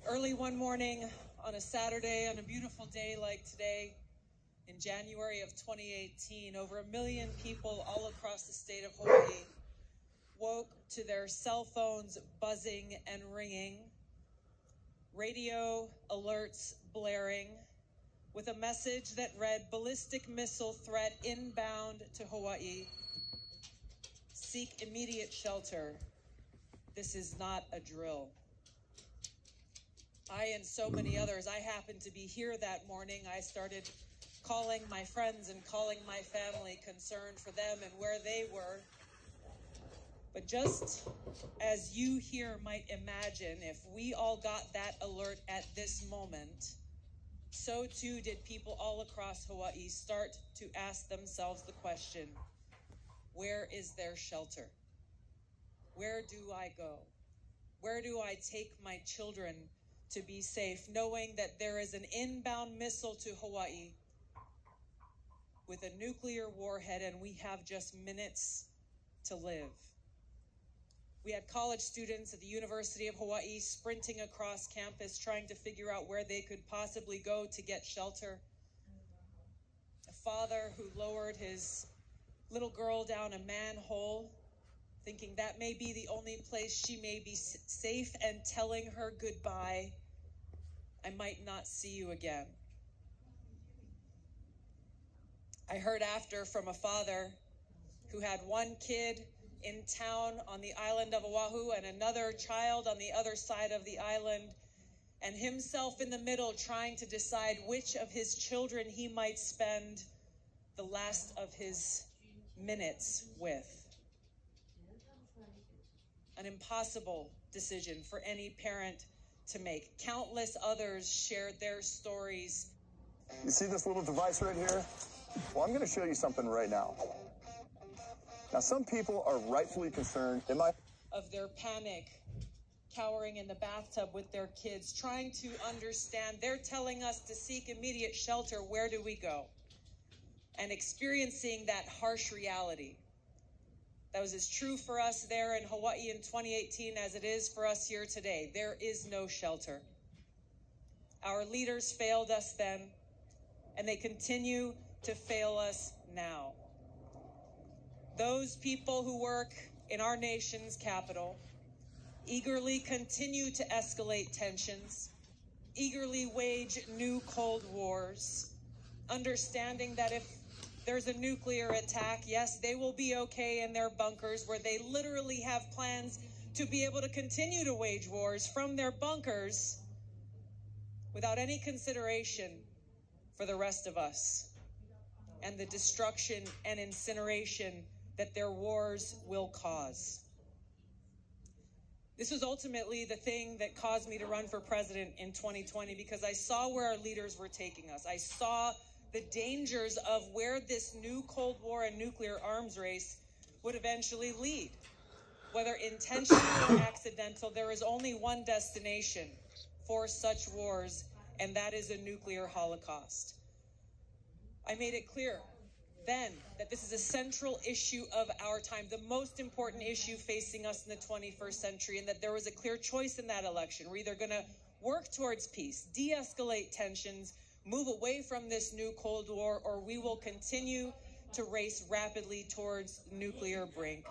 Early one morning on a Saturday, on a beautiful day like today, in January of 2018, over 1 million people all across the state of Hawaii woke to their cell phones buzzing and ringing, radio alerts blaring, with a message that read, "Ballistic missile threat inbound to Hawaii. Seek immediate shelter. This is not a drill." I and so many others, I happened to be here that morning. I started calling my friends and calling my family, concerned for them and where they were. But just as you here might imagine, if we all got that alert at this moment, so too did people all across Hawaii start to ask themselves the question, where is there shelter? Where do I go? Where do I take my children to be safe, knowing that there is an inbound missile to Hawaii with a nuclear warhead and we have just minutes to live? We had college students at the University of Hawaii sprinting across campus trying to figure out where they could possibly go to get shelter. A father who lowered his little girl down a manhole, thinking that may be the only place she may be safe, and telling her goodbye, "I might not see you again." I heard after from a father who had one kid in town on the island of Oahu and another child on the other side of the island, and himself in the middle trying to decide which of his children he might spend the last of his minutes with. An impossible decision for any parent to make. Countless others shared their stories. You see this little device right here? Well, I'm going to show you something right now. Now, some people are rightfully concerned. Of their panic, cowering in the bathtub with their kids, trying to understand. They're telling us to seek immediate shelter. Where do we go? And experiencing that harsh reality. That was as true for us there in Hawaii in 2018 as it is for us here today. There is no shelter. Our leaders failed us then, and they continue to fail us now. Those people who work in our nation's capital eagerly continue to escalate tensions, eagerly wage new Cold Wars, understanding that if there's a nuclear attack, yes, they will be okay in their bunkers, where they literally have plans to be able to continue to wage wars from their bunkers without any consideration for the rest of us and the destruction and incineration that their wars will cause. This was ultimately the thing that caused me to run for president in 2020, because I saw where our leaders were taking us. I saw the dangers of where this new Cold War and nuclear arms race would eventually lead. Whether intentional or accidental, there is only one destination for such wars, and that is a nuclear holocaust. I made it clear then that this is a central issue of our time, the most important issue facing us in the 21st century, and that there was a clear choice in that election. We're either going to work towards peace, de-escalate tensions, move away from this new Cold War, or we will continue to race rapidly towards nuclear brink,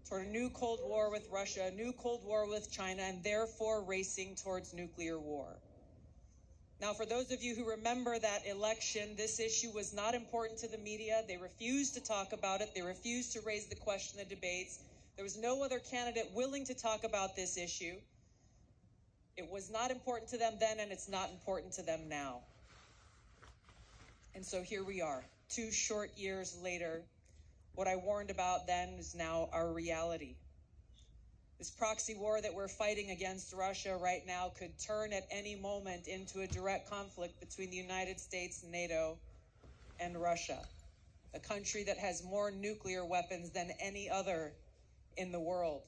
toward a new Cold War with Russia, a new Cold War with China, and therefore racing towards nuclear war. Now, for those of you who remember that election, this issue was not important to the media. They refused to talk about it. They refused to raise the question in the debates. There was no other candidate willing to talk about this issue. It was not important to them then, and it's not important to them now. And so here we are, 2 short years later. What I warned about then is now our reality. This proxy war that we're fighting against Russia right now could turn at any moment into a direct conflict between the United States, NATO, and Russia, a country that has more nuclear weapons than any other in the world.